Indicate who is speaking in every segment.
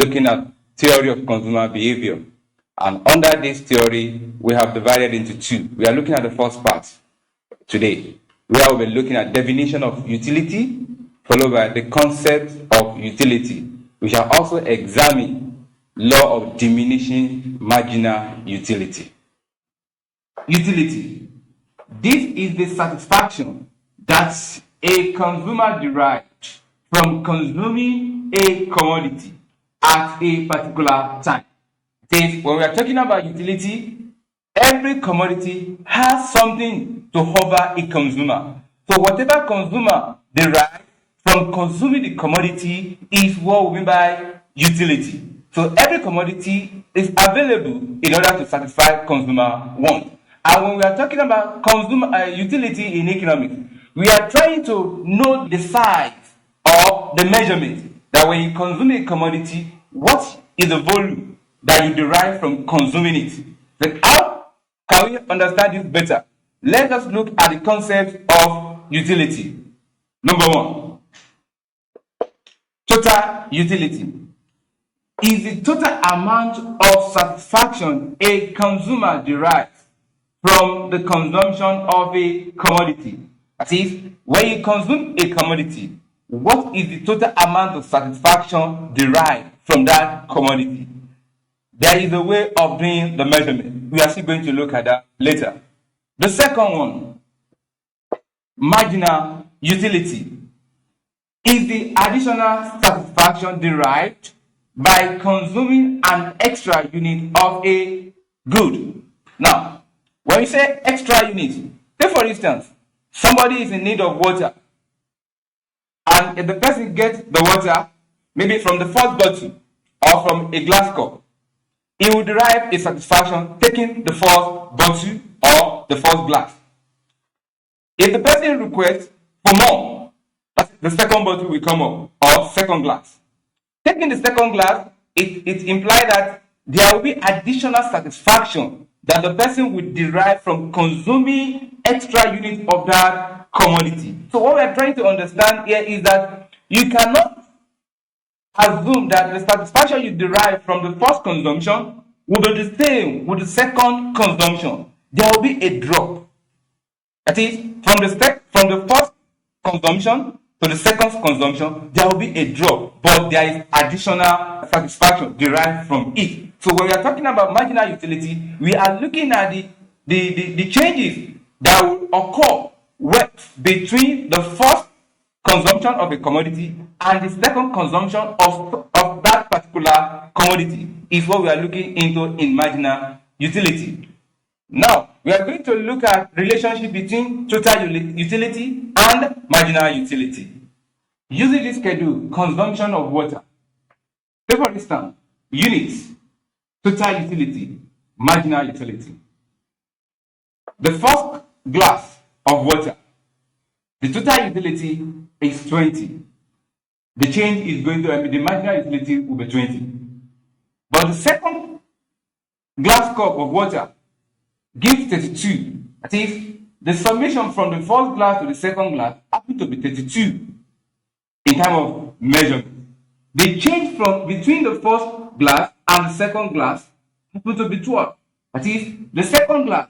Speaker 1: looking at theory of consumer behavior. And under this theory, we have divided into two. We are looking at the first part today, where we'll be looking at definition of utility, followed by the concept of utility. We shall also examine law of diminishing marginal utility. Utility. This is the satisfaction that a consumer derives from consuming a commodity at a particular time. When we are talking about utility, every commodity has something to offer a consumer. So whatever consumer derives from consuming the commodity is what we mean by utility. So every commodity is available in order to satisfy consumer want. And when we are talking about consumer utility in economics, we are trying to know the size or the measurement that when you consume a commodity, what is the volume that you derive from consuming it. Like, how can we understand this better? Let us look at the concept of utility. Number one, total utility is the total amount of satisfaction a consumer derives from the consumption of a commodity. That is, when you consume a commodity, what is the total amount of satisfaction derived from that commodity? There is a way of doing the measurement. We are still going to look at that later. The second one, marginal utility, is the additional satisfaction derived by consuming an extra unit of a good. Now, when you say extra unit, take for instance, somebody is in need of water, and if the person gets the water, maybe from the first bottle or from a glass cup, he will derive a satisfaction taking the first bottle or the first glass. If the person requests for more, the second bottle will come up, or second glass. Taking the second glass, it implies that there will be additional satisfaction that the person will derive from consuming extra units of that commodity. So what we are trying to understand here is that you cannot assume that the satisfaction you derive from the first consumption will be the same with the second consumption. There will be a drop. That is, from the first consumption to the second consumption, there will be a drop, but there is additional satisfaction derived from it. So when we are talking about marginal utility, we are looking at the changes that will occur between the first consumption of a commodity and the second consumption of that particular commodity is what we are looking into in marginal utility. Now, we are going to look at relationship between total utility and marginal utility. Using this schedule, consumption of water. Take for instance, units, total utility, marginal utility. The first glass of water, the total utility is 20. The change is going to the marginal utility will be 20. But the second glass cup of water gives 32. That is, the summation from the first glass to the second glass happens to be 32 in terms of measurement. The change from between the first glass and the second glass happens to be 12. That is, the second glass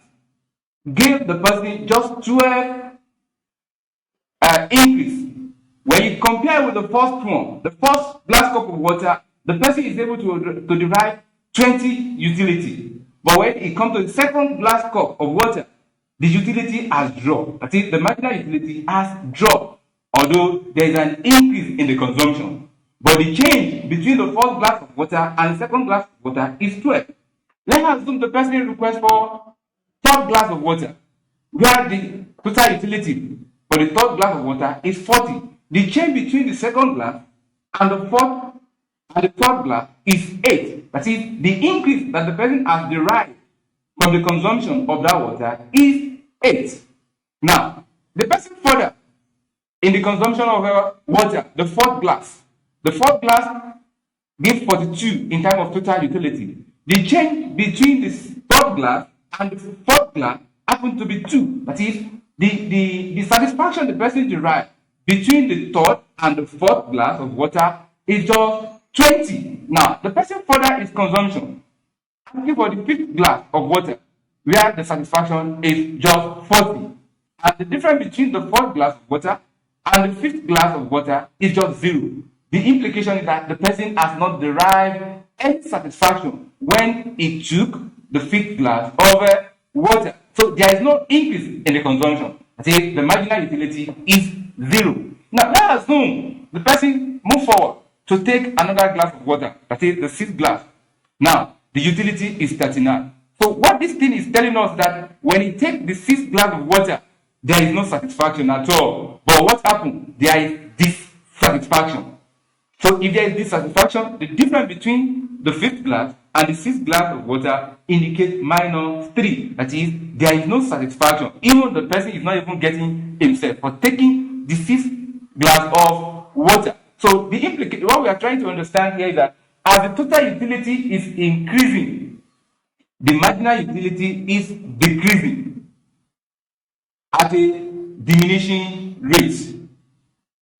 Speaker 1: gave the person just 12 increase. When you compare with the first one, the first glass cup of water, the person is able to derive 20 utility. But when it comes to the second glass cup of water, the utility has dropped. That is, the marginal utility has dropped, although there is an increase in the consumption. But the change between the first glass of water and the second glass of water is 12. Let's assume the person requests for third glass of water, where the total utility for the third glass of water is 40. The change between the second glass and the fourth and the third glass is 8. That is, the increase that the person has derived from the consumption of that water is 8. Now, the person further in the consumption of water, the fourth glass gives 42 in terms of total utility. The change between the third glass and the fourth glass happens to be 2. That is, the satisfaction the person derives between the third and the fourth glass of water is just 20. Now, the person further his consumption, asking for the fifth glass of water, where the satisfaction is just 40. And the difference between the fourth glass of water and the fifth glass of water is just 0. The implication is that the person has not derived any satisfaction when he took the fifth glass of water. So there is no increase in the consumption. That is, the marginal utility is 0. Now, let's assume the person move forward to take another glass of water, that is the sixth glass. Now, the utility is 39. So what this thing is telling us that when he takes the sixth glass of water, there is no satisfaction at all. But what happened? There is dissatisfaction. So if there is dissatisfaction, the difference between the fifth glass and the sixth glass of water indicates -3. That is, there is no satisfaction. Even the person is not even getting himself for taking the sixth glass of water. So the implication, what we are trying to understand here is that as the total utility is increasing, the marginal utility is decreasing at a diminishing rate.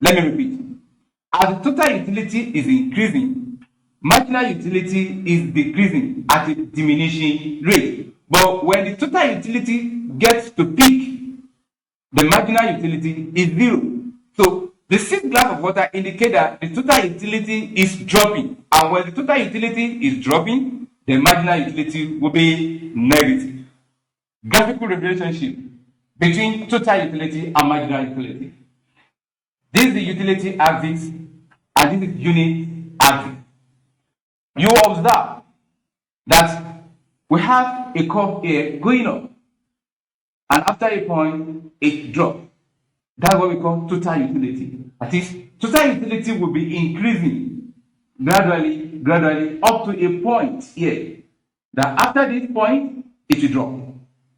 Speaker 1: Let me repeat. As the total utility is increasing, marginal utility is decreasing at a diminishing rate. But when the total utility gets to peak, the marginal utility is 0. So the sixth glass of water indicates that the total utility is dropping. And when the total utility is dropping, the marginal utility will be negative. Graphical relationship between total utility and marginal utility. This is the utility axis and this is unit axis. You observe that we have a curve here going up, and after a point it drops. That's what we call total utility. That is, total utility will be increasing gradually up to a point here. That after this point it will drop.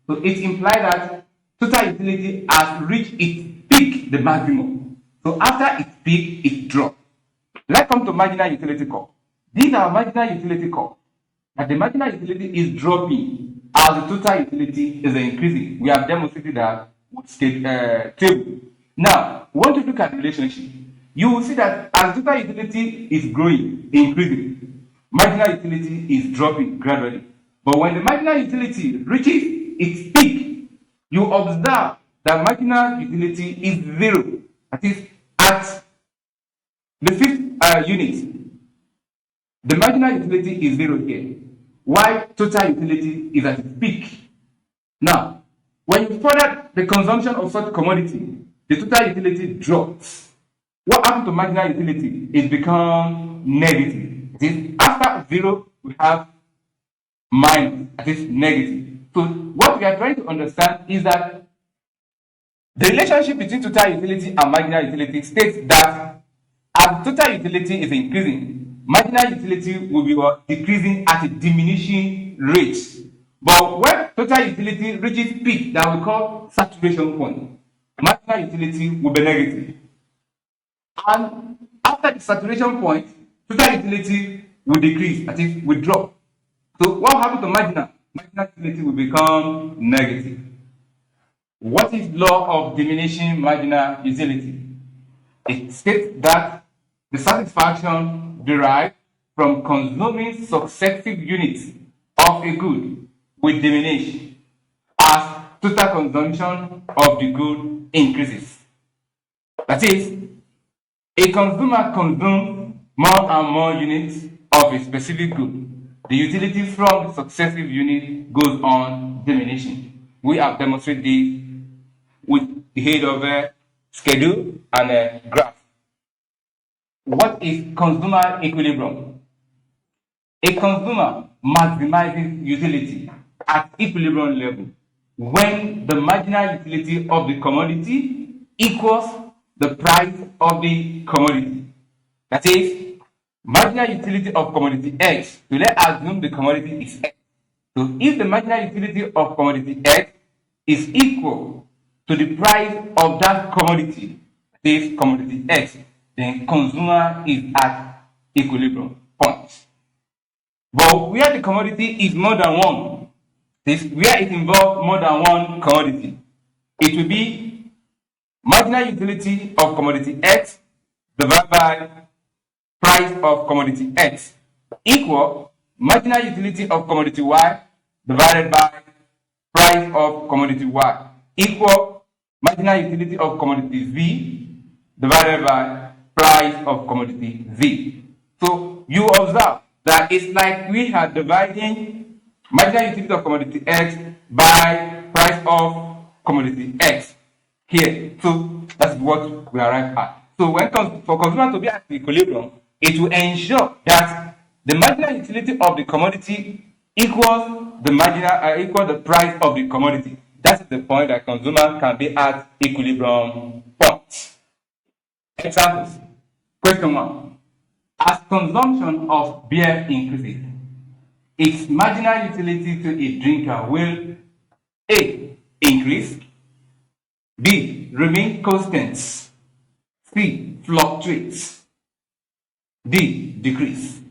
Speaker 1: So it implies that total utility has reached its peak, the maximum. So after its peak, it drops. Let's come to marginal utility curve. These are marginal utility curve. And the marginal utility is dropping as the total utility is increasing. We have demonstrated that with table. Now, we want to look at the relationship. You will see that as total utility is growing, increasing, marginal utility is dropping gradually. But when the marginal utility reaches its peak, you observe that marginal utility is 0. That is, at the fifth unit, the marginal utility is 0 here, while total utility is at its peak. Now, when you further the consumption of such commodity, the total utility drops. What happens to marginal utility? It becomes negative. It is after 0, we have minus, that is negative. So what we are trying to understand is that the relationship between total utility and marginal utility states that as total utility is increasing, marginal utility will be decreasing at a diminishing rate. But when total utility reaches peak, that we call saturation point, marginal utility will be negative. And after the saturation point, total utility will decrease, that is, will drop. So what happens to marginal? Marginal utility will become negative. What is law of diminishing marginal utility? It states that the satisfaction derived from consuming successive units of a good will diminish as total consumption of the good increases. That is, a consumer consumes more and more units of a specific good. The utility from the successive unit goes on diminishing. We have demonstrated this with the aid of a schedule and a graph. What is consumer equilibrium? A consumer maximizes utility at equilibrium level when the marginal utility of the commodity equals the price of the commodity. That is, marginal utility of commodity X. So let's assume the commodity is X. So if the marginal utility of commodity X is equal to the price of that commodity, this commodity X, then consumer is at equilibrium point. But where the commodity is more than one, this where it involves more than one commodity, it will be marginal utility of commodity X divided by price of commodity X equal marginal utility of commodity Y divided by price of commodity Y equal marginal utility of commodity Z divided by price of commodity Z. So you observe that it's like we are dividing marginal utility of commodity X by price of commodity X here. So that's what we arrive at. So when it comes for consumer to be at equilibrium, it will ensure that the marginal utility of the commodity equals the price of the commodity. That's the point that consumer can be at equilibrium point. Examples. Question 1. As consumption of beer increases, its marginal utility to a drinker will A. Increase, B. Remain constant, C. Fluctuates, D. Decrease.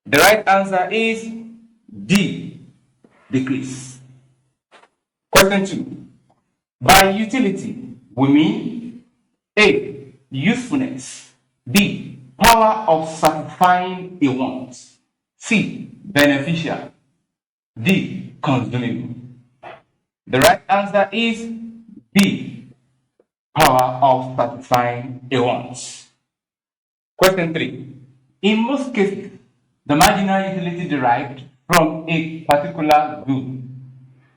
Speaker 1: The right answer is D. Decrease. Question 2. By utility, we mean A. Usefulness, B. Power of satisfying a want, C. Beneficial, D. Consumable. The right answer is B. Power of satisfying a want. Question 3. In most cases, the marginal utility derived from a particular good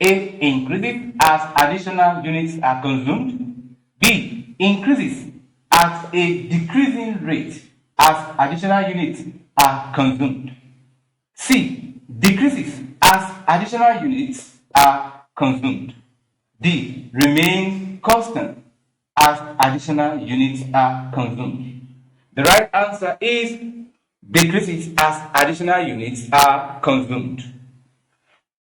Speaker 1: A. Increases as additional units are consumed, B. Increases at a decreasing rate as additional units are consumed, C. Decreases as additional units are consumed, D. Remains constant as additional units are consumed. The right answer is decreases as additional units are consumed.